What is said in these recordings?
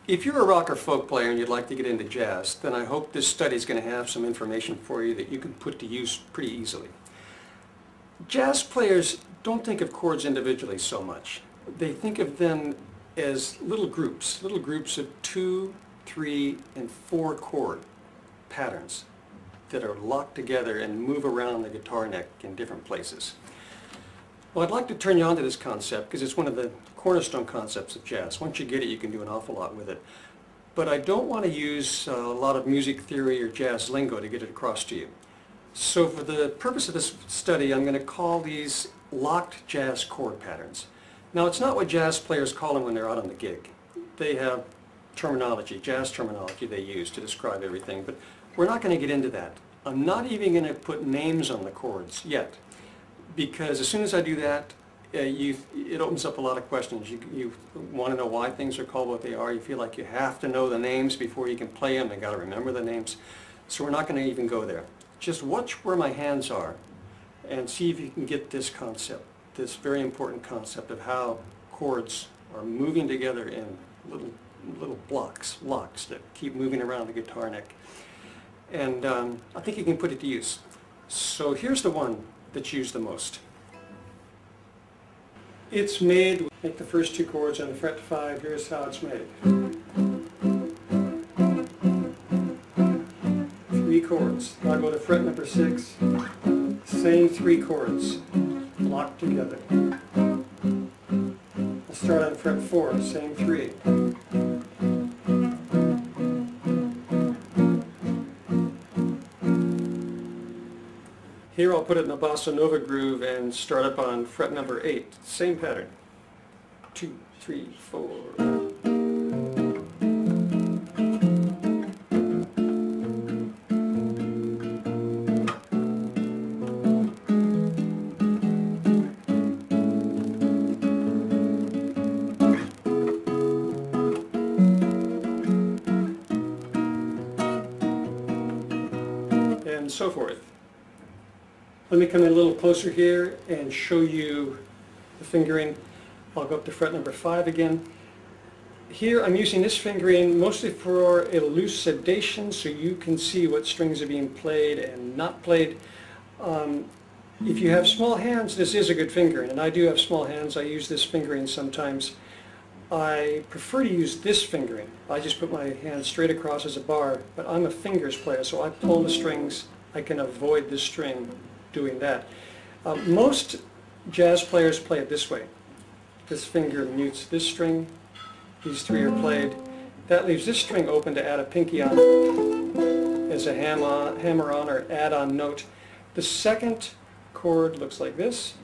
If you're a rock or folk player and you'd like to get into jazz, then I hope this study is going to have some information for you that you can put to use pretty easily. Jazz players don't think of chords individually so much. They think of them as little groups of 2, 3, and 4 chord patterns that are locked together and move around the guitar neck in different places. Well, I'd like to turn you on to this concept because it's one of the cornerstone concepts of jazz. Once you get it, you can do an awful lot with it. But I don't want to use a lot of music theory or jazz lingo to get it across to you. So for the purpose of this study, I'm going to call these locked jazz chord patterns. Now, it's not what jazz players call them when they're out on the gig. They have terminology, jazz terminology they use to describe everything, but we're not going to get into that. I'm not even going to put names on the chords yet, because as soon as I do that, it opens up a lot of questions. You want to know why things are called what they are. You feel like you have to know the names before you can play them. You've got to remember the names. So we're not going to even go there. Just watch where my hands are and see if you can get this concept, this very important concept of how chords are moving together in little blocks, locks that keep moving around the guitar neck. And I think you can put it to use. So here's the one that's used the most. It's made, make the first 2 chords on the fret 5, here's how it's made. 3 chords. I'll go to fret number 6, same 3 chords, locked together. I'll start on fret 4, same 3. Here I'll put it in a bossa nova groove and start up on fret number 8. Same pattern. 2, 3, 4. And so forth. Let me come in a little closer here and show you the fingering. I'll go up to fret number 5 again. Here I'm using this fingering mostly for elucidation so you can see what strings are being played and not played. If you have small hands, this is a good fingering, and I do have small hands. I use this fingering sometimes. I prefer to use this fingering. I just put my hand straight across as a bar, but I'm a fingers player, so I pull the strings. I can avoid this string doing that. Most jazz players play it this way. This finger mutes this string. These 3 are played. That leaves this string open to add a pinky on as a hammer-on or add-on note. The second chord looks like this.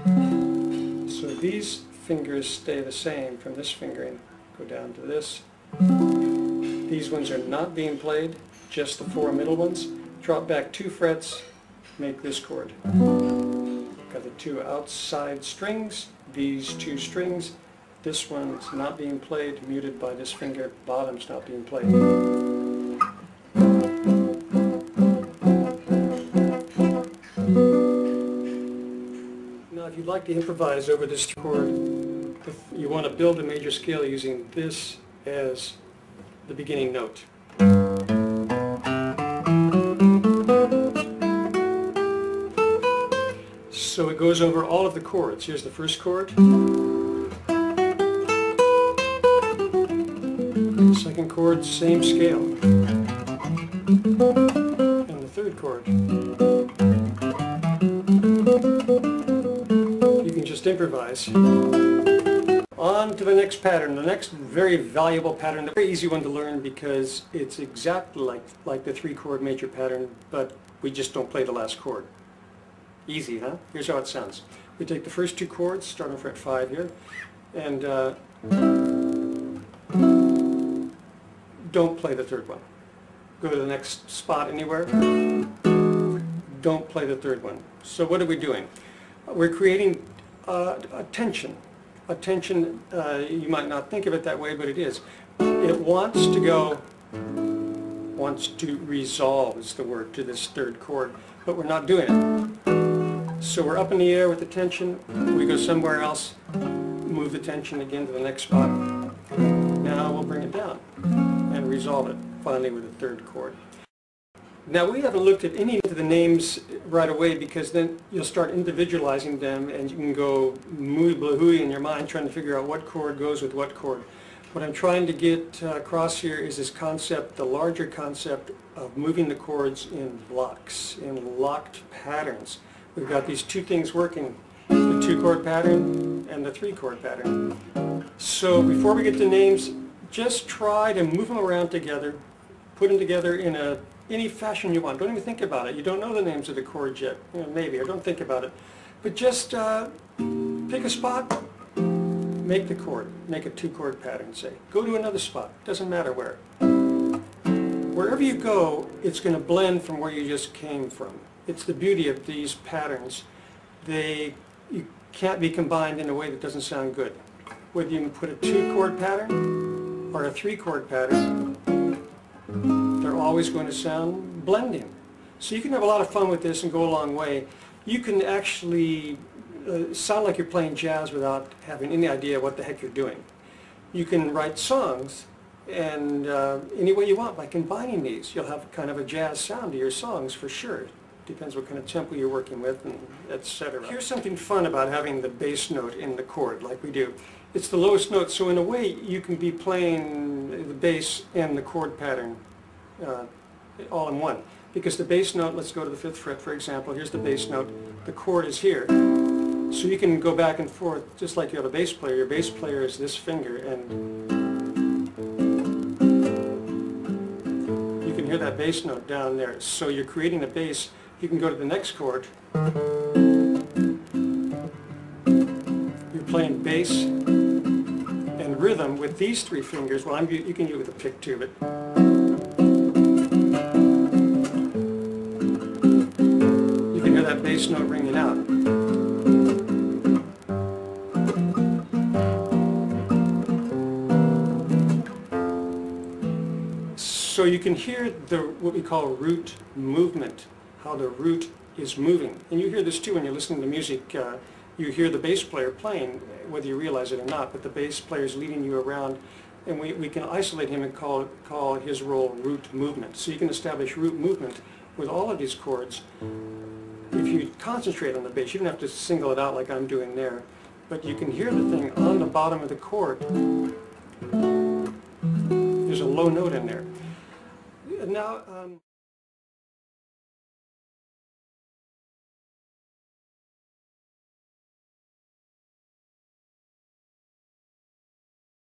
So these fingers stay the same from this fingering. Go down to this. These ones are not being played, just the 4 middle ones. Drop back 2 frets. Make this chord. Got the 2 outside strings, these 2 strings. This one's not being played, muted by this finger. Bottom's not being played. Now if you'd like to improvise over this chord, you want to build a major scale using this as the beginning note. So it goes over all of the chords. Here's the first chord. Second chord, same scale. And the third chord. You can just improvise. On to the next pattern. The next very valuable pattern, a very easy one to learn because it's exactly like the 3 chord major pattern, but we just don't play the last chord. Easy, huh? Here's how it sounds. We take the first 2 chords, start on fret 5 here, and don't play the third one. Go to the next spot anywhere. Don't play the third one. So what are we doing? We're creating a tension. A tension, you might not think of it that way, but it is. It wants to go, wants to resolve is the word, to this third chord, but we're not doing it. So we're up in the air with the tension, we go somewhere else, move the tension again to the next spot. Now we'll bring it down and resolve it finally with a third chord. Now we haven't looked at any of the names right away because then you'll start individualizing them and you can go muy blahooey in your mind trying to figure out what chord goes with what chord. What I'm trying to get across here is this concept, the larger concept of moving the chords in blocks, in locked patterns. We've got these two things working, the 2-chord pattern and the 3-chord pattern. So before we get to names, just try to move them around together, put them together in any fashion you want. Don't even think about it. You don't know the names of the chords yet. You know, maybe, or don't think about it. But just pick a spot, make the chord, make a 2-chord pattern, say. Go to another spot, doesn't matter where. Wherever you go, it's going to blend from where you just came from. It's the beauty of these patterns. You can't be combined in a way that doesn't sound good. Whether you can put a 2-chord pattern or a 3-chord pattern, they're always going to sound blending. So you can have a lot of fun with this and go a long way. You can actually sound like you're playing jazz without having any idea what the heck you're doing. You can write songs and any way you want by combining these. You'll have kind of a jazz sound to your songs for sure. Depends what kind of tempo you're working with, and etc. Here's something fun about having the bass note in the chord like we do. It's the lowest note, so in a way you can be playing the bass and the chord pattern all in one. Because the bass note, let's go to the 5th fret for example, here's the bass note, the chord is here. So you can go back and forth just like you have a bass player. Your bass player is this finger, and you can hear that bass note down there. So you're creating a bass. You can go to the next chord. You're playing bass and rhythm with these 3 fingers. Well, you can do it with a pick too, but you can hear that bass note ringing out. So you can hear what we call root movement, how the root is moving. And you hear this too when you're listening to music. You hear the bass player playing, whether you realize it or not, but the bass player is leading you around, and we can isolate him and call his role root movement. So you can establish root movement with all of these chords. If you concentrate on the bass, you don't have to single it out like I'm doing there, but you can hear the thing on the bottom of the chord. There's a low note in there. Now,